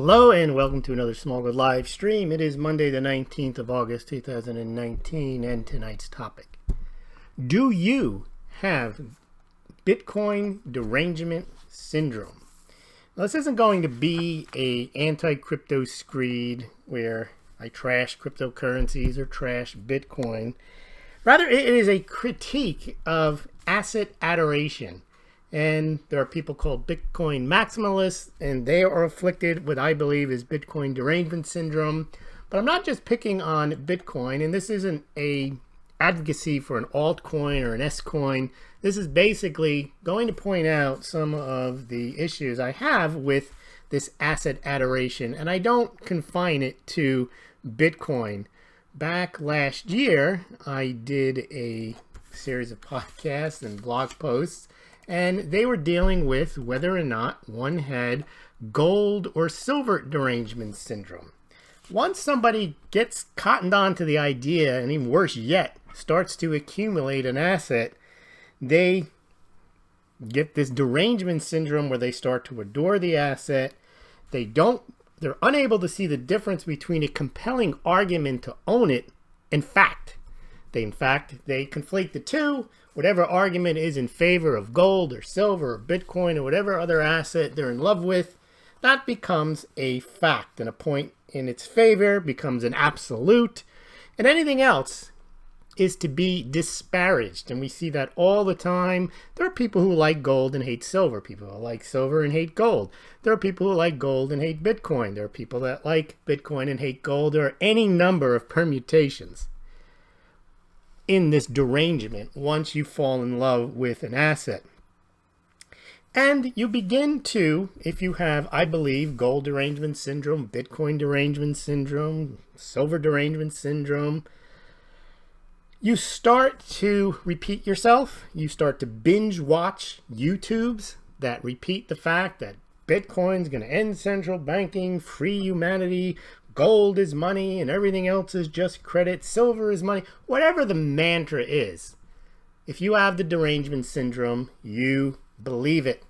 Hello and welcome to another Smaulgld live stream. It is Monday the 19th of August 2019 and tonight's topic. Do you have Bitcoin derangement syndrome? Now, this isn't going to be a anti-crypto screed where I trash cryptocurrencies or trash Bitcoin. Rather, it is a critique of asset adoration. And there are people called Bitcoin maximalists, and they are afflicted with, I believe, is Bitcoin derangement syndrome. But I'm not just picking on Bitcoin, and this isn't a advocacy for an altcoin or an S-coin. This is basically going to point out some of the issues I have with this asset adoration, and I don't confine it to Bitcoin. Back last year, I did a series of podcasts and blog posts, and they were dealing with whether or not one had gold or silver derangement syndrome. Once somebody gets cottoned on to the idea, and even worse yet, starts to accumulate an asset, they get this derangement syndrome where they start to adore the asset. They're unable to see the difference between a compelling argument to own it and fact. They conflate the two. Whatever argument is in favor of gold or silver or Bitcoin or whatever other asset they're in love with, that becomes a fact, and a point in its favor becomes an absolute, and anything else is to be disparaged. And we see that all the time. There are people who like gold and hate silver, people who like silver and hate gold. There are people who like gold and hate Bitcoin. There are people that like Bitcoin and hate gold. There are any number of permutations in this derangement once you fall in love with an asset. And you begin to, if you have, I believe, gold derangement syndrome, Bitcoin derangement syndrome, silver derangement syndrome, you start to repeat yourself. You start to binge watch YouTubes that repeat the fact that Bitcoin's going to end central banking, free humanity, gold is money, and everything else is just credit. Silver is money. Whatever the mantra is, if you have the derangement syndrome, you believe it.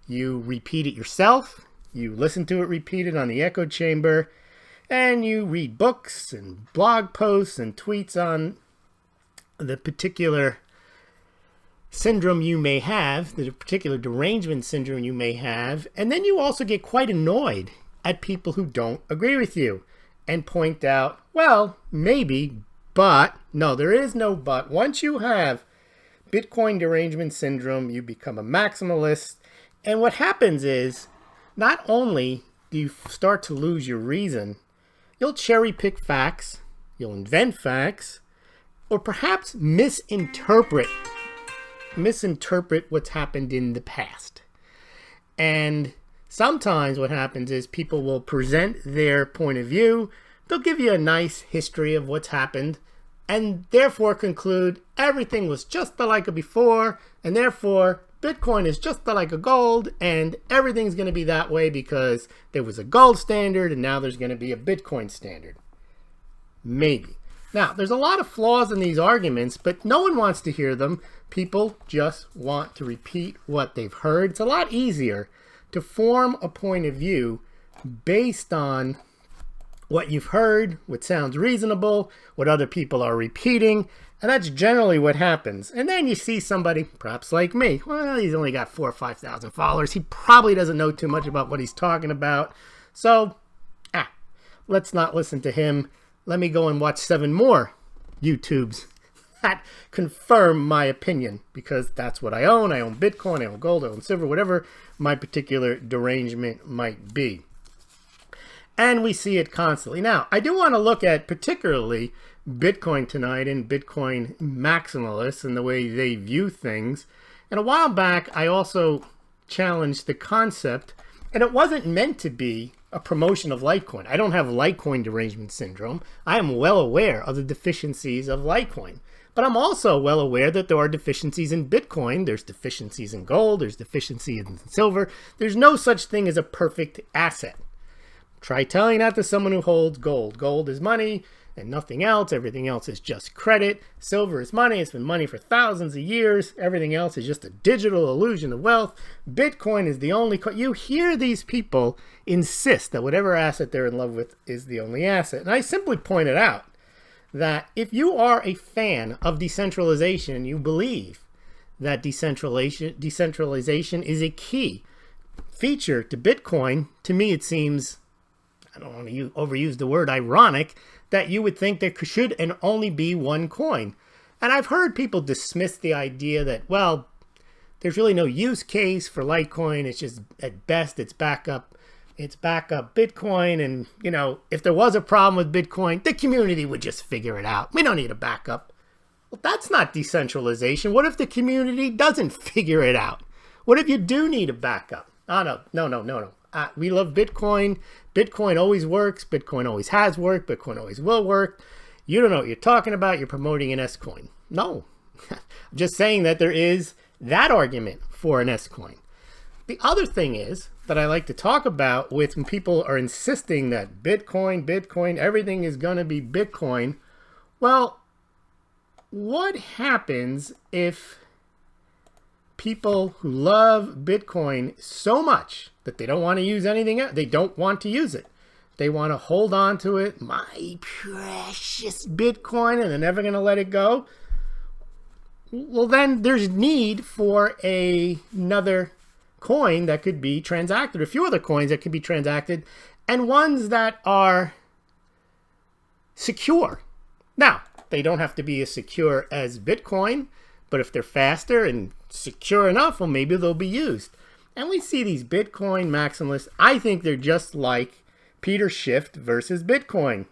You repeat it yourself. You listen to it repeated on the echo chamber. And you read books and blog posts and tweets on the particular syndrome you may have, the particular derangement syndrome you may have. And then you also get quite annoyed at people who don't agree with you and point out, well, maybe, but. No, there is no but. Once you have Bitcoin derangement syndrome, you become a maximalist. And what happens is, not only do you start to lose your reason, you'll cherry pick facts, you'll invent facts, or perhaps misinterpret what's happened in the past. And sometimes what happens is people will present their point of view. They'll give you a nice history of what's happened and therefore conclude everything was just like before, and therefore Bitcoin is just like a gold, and everything's going to be that way because there was a gold standard and now there's going to be a Bitcoin standard. Maybe. Now, there's a lot of flaws in these arguments, but no one wants to hear them. People just want to repeat what they've heard. It's a lot easier to form a point of view based on what you've heard, what sounds reasonable, what other people are repeating, and that's generally what happens. And then you see somebody, perhaps like me, well, he's only got 4,000 or 5,000 followers. He probably doesn't know too much about what he's talking about. So, let's not listen to him. Let me go and watch 7 more YouTubes that confirm my opinion, because that's what I own. I own Bitcoin, I own gold, I own silver, whatever my particular derangement might be. And we see it constantly. Now, I do want to look at particularly Bitcoin tonight and Bitcoin maximalists and the way they view things. And a while back, I also challenged the concept, and it wasn't meant to be a promotion of Litecoin. I don't have Litecoin derangement syndrome. I am well aware of the deficiencies of Litecoin. But I'm also well aware that there are deficiencies in Bitcoin. There's deficiencies in gold. There's deficiencies in silver. There's no such thing as a perfect asset. Try telling that to someone who holds gold. Gold is money, and nothing else. Everything else is just credit. Silver is money. It's been money for thousands of years. Everything else is just a digital illusion of wealth. Bitcoin is the only coin. You hear these people insist that whatever asset they're in love with is the only asset. And I simply pointed out that if you are a fan of decentralization, you believe that decentralization is a key feature to Bitcoin, to me it seems, I don't want to overuse the word ironic, that you would think there should and only be one coin. And I've heard people dismiss the idea that, well, there's really no use case for Litecoin. It's just, at best, it's backup Bitcoin. And, you know, if there was a problem with Bitcoin, the community would just figure it out. We don't need a backup. Well, that's not decentralization. What if the community doesn't figure it out? What if you do need a backup? Oh, no. We love Bitcoin. Bitcoin always works. Bitcoin always has worked. Bitcoin always will work. You don't know what you're talking about. You're promoting an S-coin. No. I'm just saying that there is that argument for an S-coin. The other thing is that I like to talk about with when people are insisting that Bitcoin, everything is going to be Bitcoin. Well, what happens if people who love Bitcoin so much that they don't want to use anything else, they don't want to use it, they want to hold on to it, my precious Bitcoin, and they're never going to let it go? Well, then there's need for another coin that could be transacted, a few other coins that could be transacted, and ones that are secure. Now, they don't have to be as secure as Bitcoin, but if they're faster and secure enough, well, maybe they'll be used. And we see these Bitcoin maximalists. I think they're just like Peter Schiff versus Bitcoin.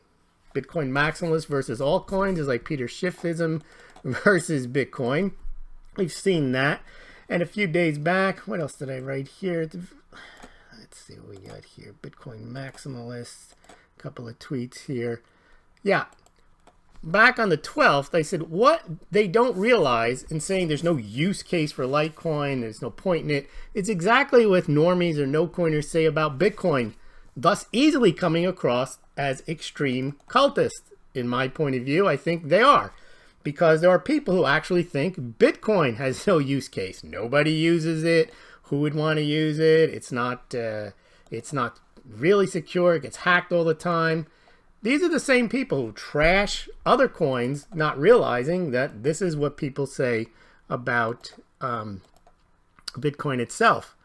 Bitcoin maximalist versus altcoins is like Peter Schiffism versus Bitcoin. We've seen that. And a few days back, what else did I write here? Let's see what we got here. Bitcoin maximalists, a couple of tweets here. Yeah. Back on the 12th, I said what they don't realize in saying there's no use case for Litecoin, there's no point in it. It's exactly what normies or no-coiners say about Bitcoin, thus easily coming across as extreme cultists. In my point of view, I think they are. Because there are people who actually think Bitcoin has no use case. Nobody uses it. Who would want to use it? It's not really secure. It gets hacked all the time. These are the same people who trash other coins, not realizing that this is what people say about Bitcoin itself.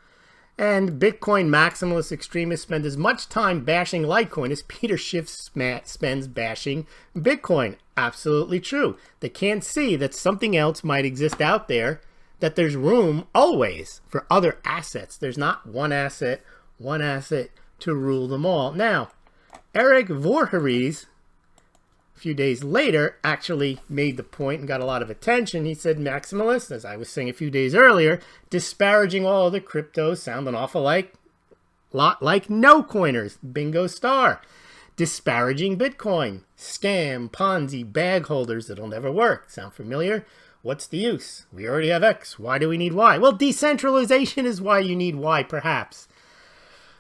And Bitcoin maximalist extremists spend as much time bashing Litecoin as Peter Schiff spends bashing Bitcoin. Absolutely true. They can't see that something else might exist out there, that there's room always for other assets. There's not one asset to rule them all. Now, Eric Voorhees, a few days later, actually made the point and got a lot of attention. He said maximalists, as I was saying a few days earlier, disparaging all other cryptos, sound an awful lot like no-coiners. Bingo star. Disparaging Bitcoin. Scam, Ponzi, bag holders that'll never work. Sound familiar? What's the use? We already have X. Why do we need Y? Well, decentralization is why you need Y, perhaps.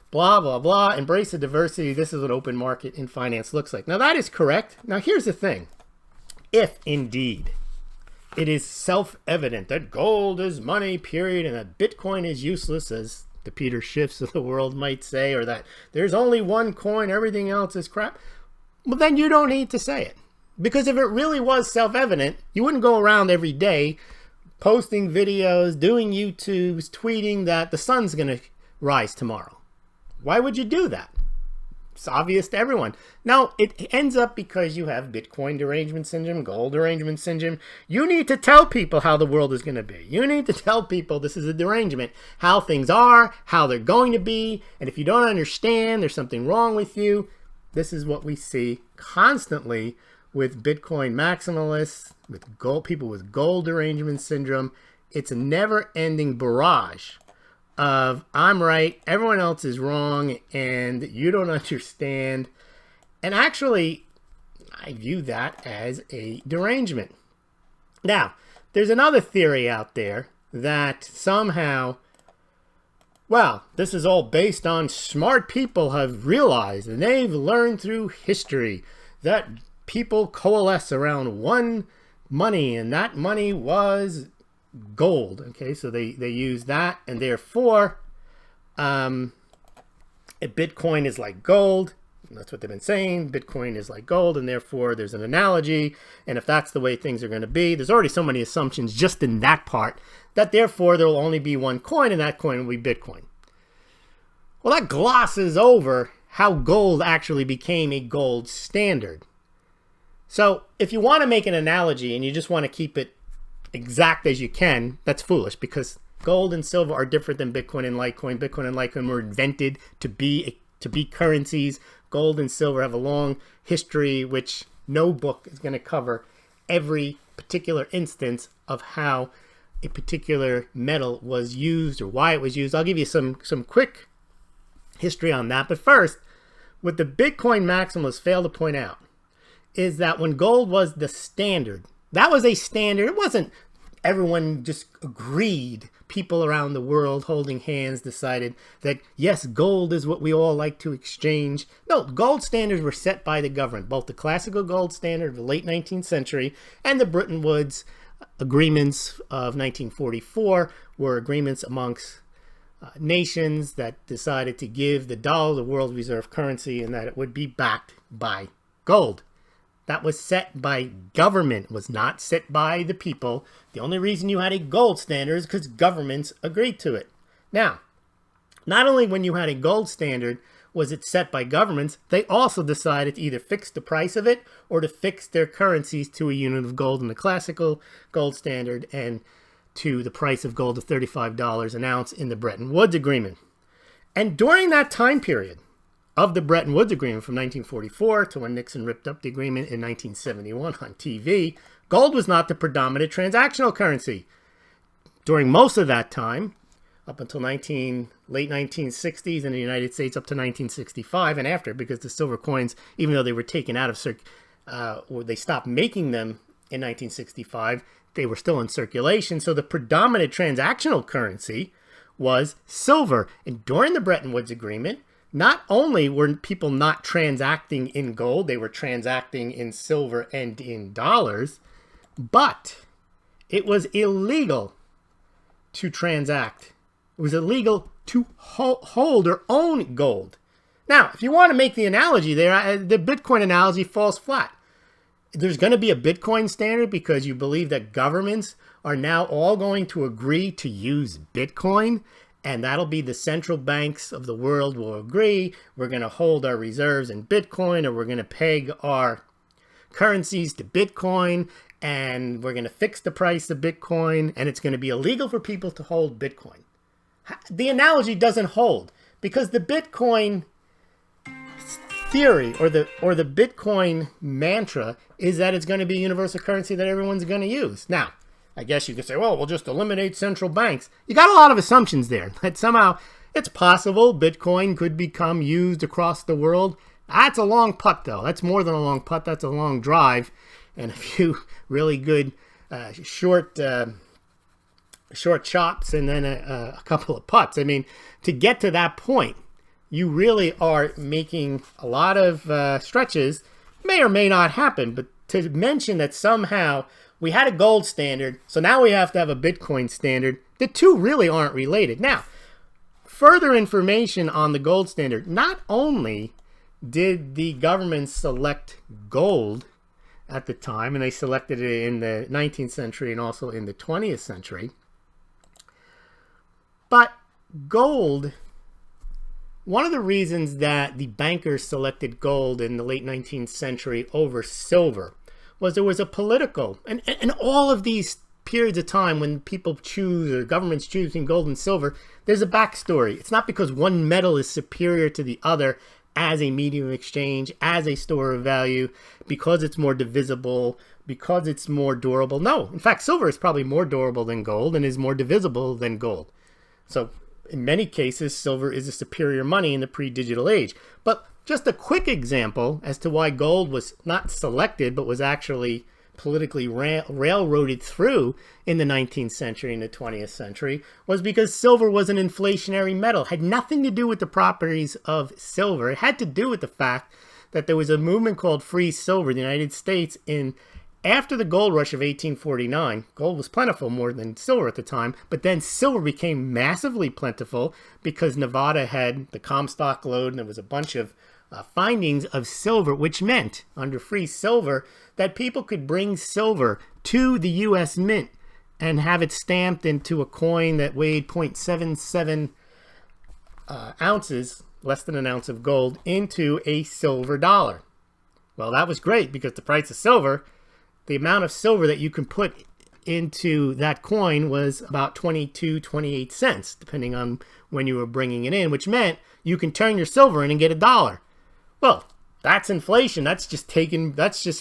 Blah, blah, blah. Embrace the diversity. This is what open market in finance looks like. Now, that is correct. Now, here's the thing. If, indeed, it is self-evident that gold is money, period, and that Bitcoin is useless, as the Peter Schiffs of the world might say, or that there's only one coin, everything else is crap, well, then you don't need to say it. Because if it really was self-evident, you wouldn't go around every day posting videos, doing YouTubes, tweeting that the sun's going to rise tomorrow. Why would you do that? It's obvious to everyone. Now, it ends up because you have Bitcoin derangement syndrome, gold derangement syndrome. You need to tell people how the world is going to be. You need to tell people this is a derangement, how things are, how they're going to be. And if you don't understand, there's something wrong with you. This is what we see constantly with Bitcoin maximalists, with gold, people with gold derangement syndrome. It's a never-ending barrage of I'm right, everyone else is wrong, and you don't understand. And actually, I view that as a derangement. Now, there's another theory out there that somehow, well, this is all based on smart people have realized, and they've learned through history, that people coalesce around one money, and that money was gold. Okay, so they use that, and therefore a Bitcoin is like gold. That's what they've been saying. Bitcoin is like gold, and therefore there's an analogy. And if that's the way things are going to be, there's already so many assumptions just in that part that therefore there will only be one coin, and that coin will be Bitcoin. Well, that glosses over how gold actually became a gold standard. So if you want to make an analogy and you just want to keep it exact as you can, that's foolish, because gold and silver are different than Bitcoin and Litecoin. Bitcoin and Litecoin were invented to be currencies. Gold and silver have a long history, which no book is going to cover every particular instance of how a particular metal was used or why it was used. I'll give you some quick history on that. But first, what the Bitcoin maximalists fail to point out is that when gold was the standard, that was a standard. It wasn't everyone just agreed. People around the world holding hands decided that, yes, gold is what we all like to exchange. No, gold standards were set by the government. Both the classical gold standard of the late 19th century and the Bretton Woods agreements of 1944 were agreements amongst nations that decided to give the dollar the world reserve currency, and that it would be backed by gold. That was set by government, was not set by the people. The only reason you had a gold standard is because governments agreed to it. Now, not only when you had a gold standard was it set by governments, they also decided to either fix the price of it or to fix their currencies to a unit of gold in the classical gold standard and to the price of gold of $35 an ounce in the Bretton Woods Agreement. And during that time period of the Bretton Woods Agreement from 1944 to when Nixon ripped up the agreement in 1971 on TV, gold was not the predominant transactional currency. During most of that time, up until late 1960s in the United States, up to 1965 and after, because the silver coins, even though they were taken out of or they stopped making them in 1965, they were still in circulation. So the predominant transactional currency was silver. And during the Bretton Woods Agreement, not only were people not transacting in gold, they were transacting in silver and in dollars, but it was illegal to transact. It was illegal to hold or own gold. Now, if you want to make the analogy there, the Bitcoin analogy falls flat. There's going to be a Bitcoin standard because you believe that governments are now all going to agree to use Bitcoin, and that'll be the central banks of the world will agree. We're going to hold our reserves in Bitcoin, or we're going to peg our currencies to Bitcoin, and we're going to fix the price of Bitcoin, and it's going to be illegal for people to hold Bitcoin. The analogy doesn't hold because the Bitcoin theory or the Bitcoin mantra is that it's going to be a universal currency that everyone's going to use. Now, I guess you could say, well, we'll just eliminate central banks. You got a lot of assumptions there. That somehow it's possible Bitcoin could become used across the world. That's a long putt, though. That's more than a long putt. That's a long drive. And a few really good short shots and then a couple of putts. I mean, to get to that point, you really are making a lot of stretches. May or may not happen, but to mention that somehow we had a gold standard, so now we have to have a Bitcoin standard, the two really aren't related. Now, further information on the gold standard. Not only did the government select gold at the time, and they selected it in the 19th century and also in the 20th century, but gold, one of the reasons that the bankers selected gold in the late 19th century over silver was there was a political, and all of these periods of time when people choose or governments choose between gold and silver, there's a backstory. It's not because one metal is superior to the other as a medium of exchange, as a store of value, because it's more divisible, because it's more durable. No, in fact, silver is probably more durable than gold and is more divisible than gold. So in many cases, silver is a superior money in the pre-digital age. But just a quick example as to why gold was not selected, but was actually politically railroaded through in the 19th century and the 20th century, was because silver was an inflationary metal. It had nothing to do with the properties of silver. It had to do with the fact that there was a movement called free silver in the United States after the gold rush of 1849. Gold was plentiful more than silver at the time, but then silver became massively plentiful because Nevada had the Comstock lode and there was a bunch of findings of silver, which meant under free silver that people could bring silver to the U.S. Mint and have it stamped into a coin that weighed 0.77 ounces, less than an ounce of gold, into a silver dollar. Well, that was great because the price of silver, the amount of silver that you can put into that coin was about 28 cents, depending on when you were bringing it in, which meant you can turn your silver in and get $1. Well, that's inflation. That's just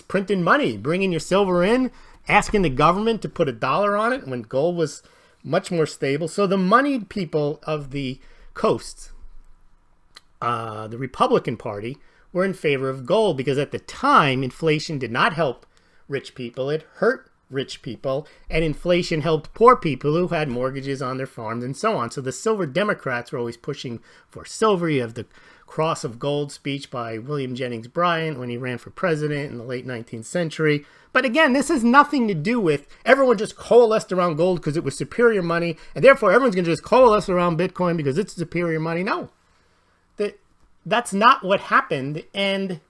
printing money, bringing your silver in, asking the government to put $1 on it when gold was much more stable. So the moneyed people of the coasts, the Republican Party, were in favor of gold because at the time, inflation did not help rich people. It hurt rich people, and inflation helped poor people who had mortgages on their farms and so on. So the silver Democrats were always pushing for silver. You have the Cross of Gold speech by William Jennings Bryan when he ran for president in the late 19th century. But again, this has nothing to do with everyone just coalesced around gold because it was superior money, and therefore everyone's going to just coalesce around Bitcoin because it's superior money. No, that's not what happened, and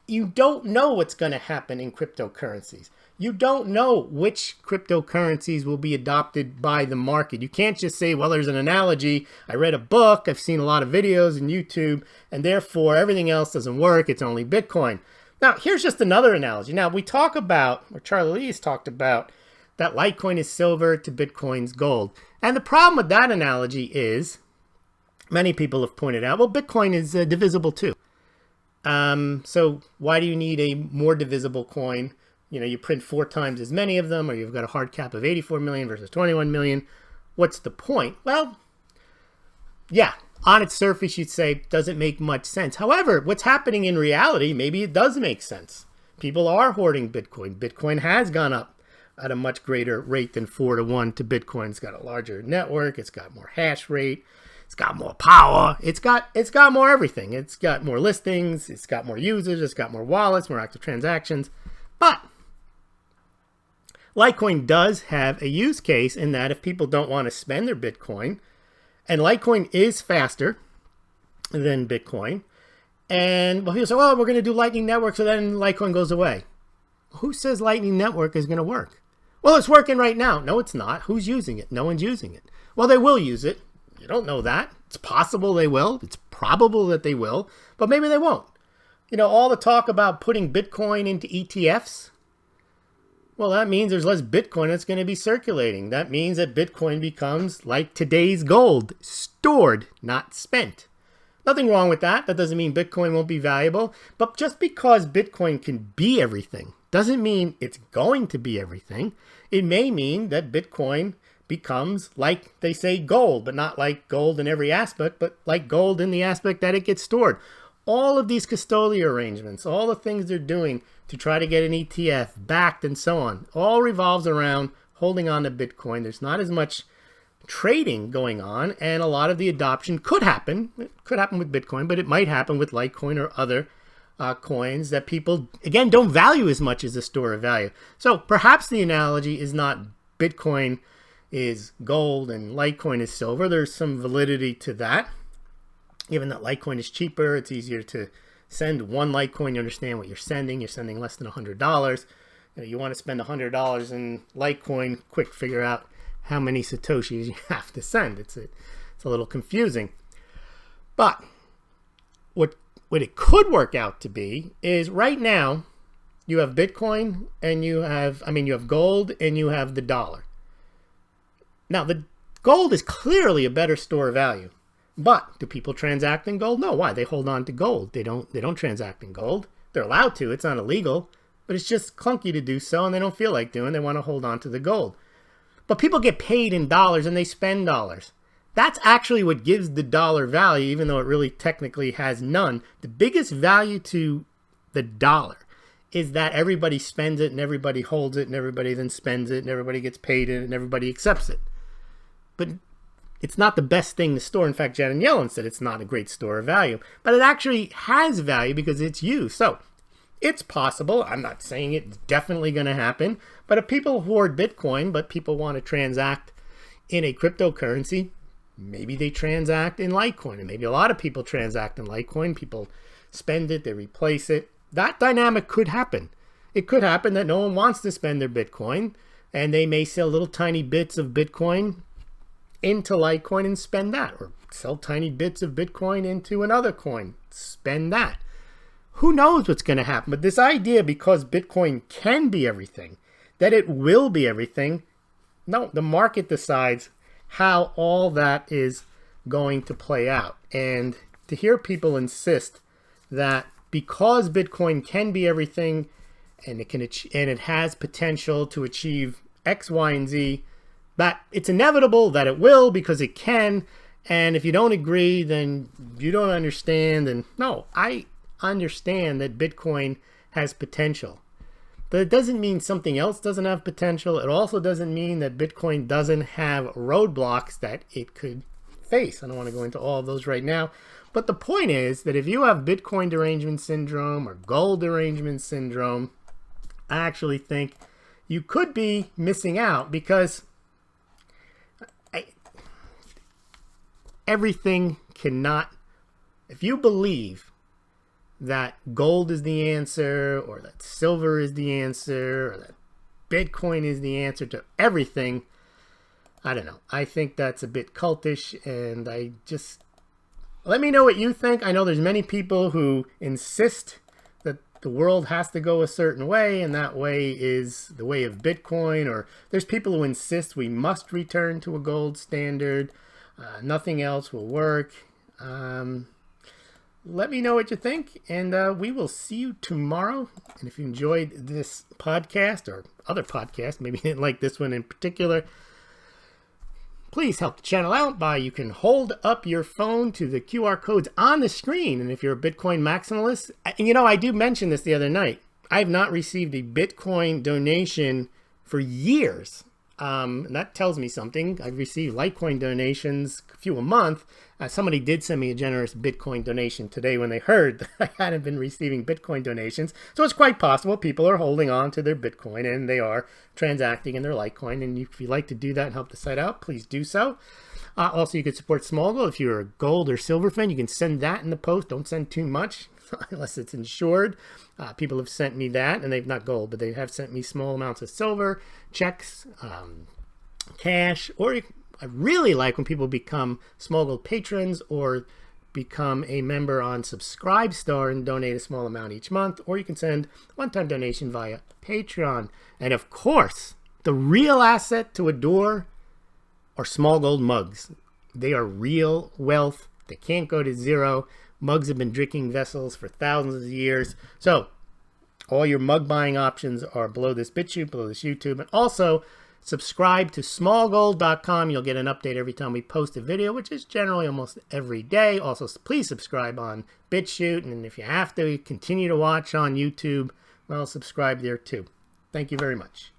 you don't know what's going to happen in cryptocurrencies. You don't know which cryptocurrencies will be adopted by the market. You can't just say, well, there's an analogy. I read a book. I've seen a lot of videos on YouTube, and therefore everything else doesn't work. It's only Bitcoin. Now, here's just another analogy. Now, we talk about, or Charlie Lee has talked about, that Litecoin is silver to Bitcoin's gold. And the problem with that analogy is, many people have pointed out, well, Bitcoin is divisible too. So why do you need a more divisible coin? You know, you print 4 times as many of them, or you've got a hard cap of 84 million versus 21 million. What's the point? Well, yeah, on its surface, you'd say, doesn't make much sense. However, what's happening in reality, maybe it does make sense. People are hoarding Bitcoin. Bitcoin has gone up at a much greater rate than 4-to-1 to Bitcoin. It's got a larger network. It's got more hash rate. It's got more power. It's got more everything. It's got more listings. It's got more users. It's got more wallets, more active transactions. But Litecoin does have a use case in that if people don't want to spend their Bitcoin, and Litecoin is faster than Bitcoin, and well, people say, well, we're going to do Lightning Network, so then Litecoin goes away. Who says Lightning Network is going to work? Well, it's working right now. No, it's not. Who's using it? No one's using it. Well, they will use it. You don't know that. It's possible they will. It's probable that they will, but maybe they won't. You know, all the talk about putting Bitcoin into ETFs, well, that means there's less Bitcoin that's going to be circulating. That means that Bitcoin becomes like today's gold, stored, not spent. Nothing wrong with that. That doesn't mean Bitcoin won't be valuable. But just because Bitcoin can be everything doesn't mean it's going to be everything. It may mean that Bitcoin becomes, like they say, gold, but not like gold in every aspect, but like gold in the aspect that it gets stored. All of these custodial arrangements, all the things they're doing to try to get an ETF backed and so on, all revolves around holding on to Bitcoin. There's not as much trading going on, and a lot of the adoption could happen. It could happen with Bitcoin, but it might happen with Litecoin or other coins that people, again, don't value as much as a store of value. So perhaps the analogy is not Bitcoin is gold and Litecoin is silver. There's some validity to that. Given that Litecoin is cheaper, it's easier to send one Litecoin. You understand what you're sending. You're sending less than $100. You want to spend $100 in Litecoin, quick, figure out how many Satoshis you have to send. It's a little confusing. But what it could work out to be is right now you have Bitcoin and you have gold and you have the dollar. Now, the gold is clearly a better store of value. But do people transact in gold? No. Why? They hold on to gold. They don't transact in gold. They're allowed to. It's not illegal. But it's just clunky to do so, and they don't feel like doing. They want to hold on to the gold. But people get paid in dollars, and they spend dollars. That's actually what gives the dollar value, even though it really technically has none. The biggest value to the dollar is that everybody spends it, and everybody holds it, and everybody then spends it, and everybody gets paid it, and everybody accepts it. But it's not the best thing to store. In fact, Janet Yellen said it's not a great store of value, but it actually has value because it's you. So it's possible. I'm not saying it's definitely going to happen, but if people hoard Bitcoin, but people want to transact in a cryptocurrency, maybe they transact in Litecoin, and maybe a lot of people transact in Litecoin. People spend it, they replace it. That dynamic could happen. It could happen that no one wants to spend their Bitcoin, and they may sell little tiny bits of Bitcoin into Litecoin and spend that, or sell tiny bits of Bitcoin into another coin, spend that. Who knows what's going to happen? But this idea, because Bitcoin can be everything, that it will be everything, no, the market decides how all that is going to play out. And to hear people insist that because Bitcoin can be everything, and it has potential to achieve X, Y, and Z, that it's inevitable that it will because it can, and if you don't agree, then you don't understand. And no, I understand that Bitcoin has potential, but it doesn't mean something else doesn't have potential. It also doesn't mean that Bitcoin doesn't have roadblocks that it could face. I don't want to go into all of those right now, but the point is that if you have Bitcoin derangement syndrome or gold derangement syndrome, I actually think you could be missing out, because everything cannot, if you believe that gold is the answer, or that silver is the answer, or that Bitcoin is the answer to everything, I don't know. I think that's a bit cultish, and let me know what you think. I know there's many people who insist that the world has to go a certain way, and that way is the way of Bitcoin, or there's people who insist we must return to a gold standard. Nothing else will work. Let me know what you think, and we will see you tomorrow. And if you enjoyed this podcast or other podcasts, maybe you didn't like this one in particular, please help the channel out you can hold up your phone to the QR codes on the screen. And if you're a Bitcoin maximalist, and I do mention this the other night, I've not received a Bitcoin donation for years. And that tells me something. I've received Litecoin donations, a few a month. Somebody did send me a generous Bitcoin donation today when they heard that I hadn't been receiving Bitcoin donations. So it's quite possible people are holding on to their Bitcoin and they are transacting in their Litecoin. And if you'd like to do that and help the site out, please do so. Also, you could support Smaulgld. If you're a gold or silver fan, you can send that in the post. Don't send too much unless it's insured. People have sent me that, and they've not gold, but they have sent me small amounts of silver, checks, cash, or I really like when people become Smaulgld patrons or become a member on Subscribestar and donate a small amount each month, or you can send one-time donation via Patreon. And of course, the real asset to adore are Smaulgld mugs. They are real wealth. They can't go to zero. Mugs have been drinking vessels for thousands of years. So all your mug buying options are below this BitChute, below this YouTube. And also subscribe to smaulgld.com. You'll get an update every time we post a video, which is generally almost every day. Also, please subscribe on BitChute. And if you have to continue to watch on YouTube, well, subscribe there too. Thank you very much.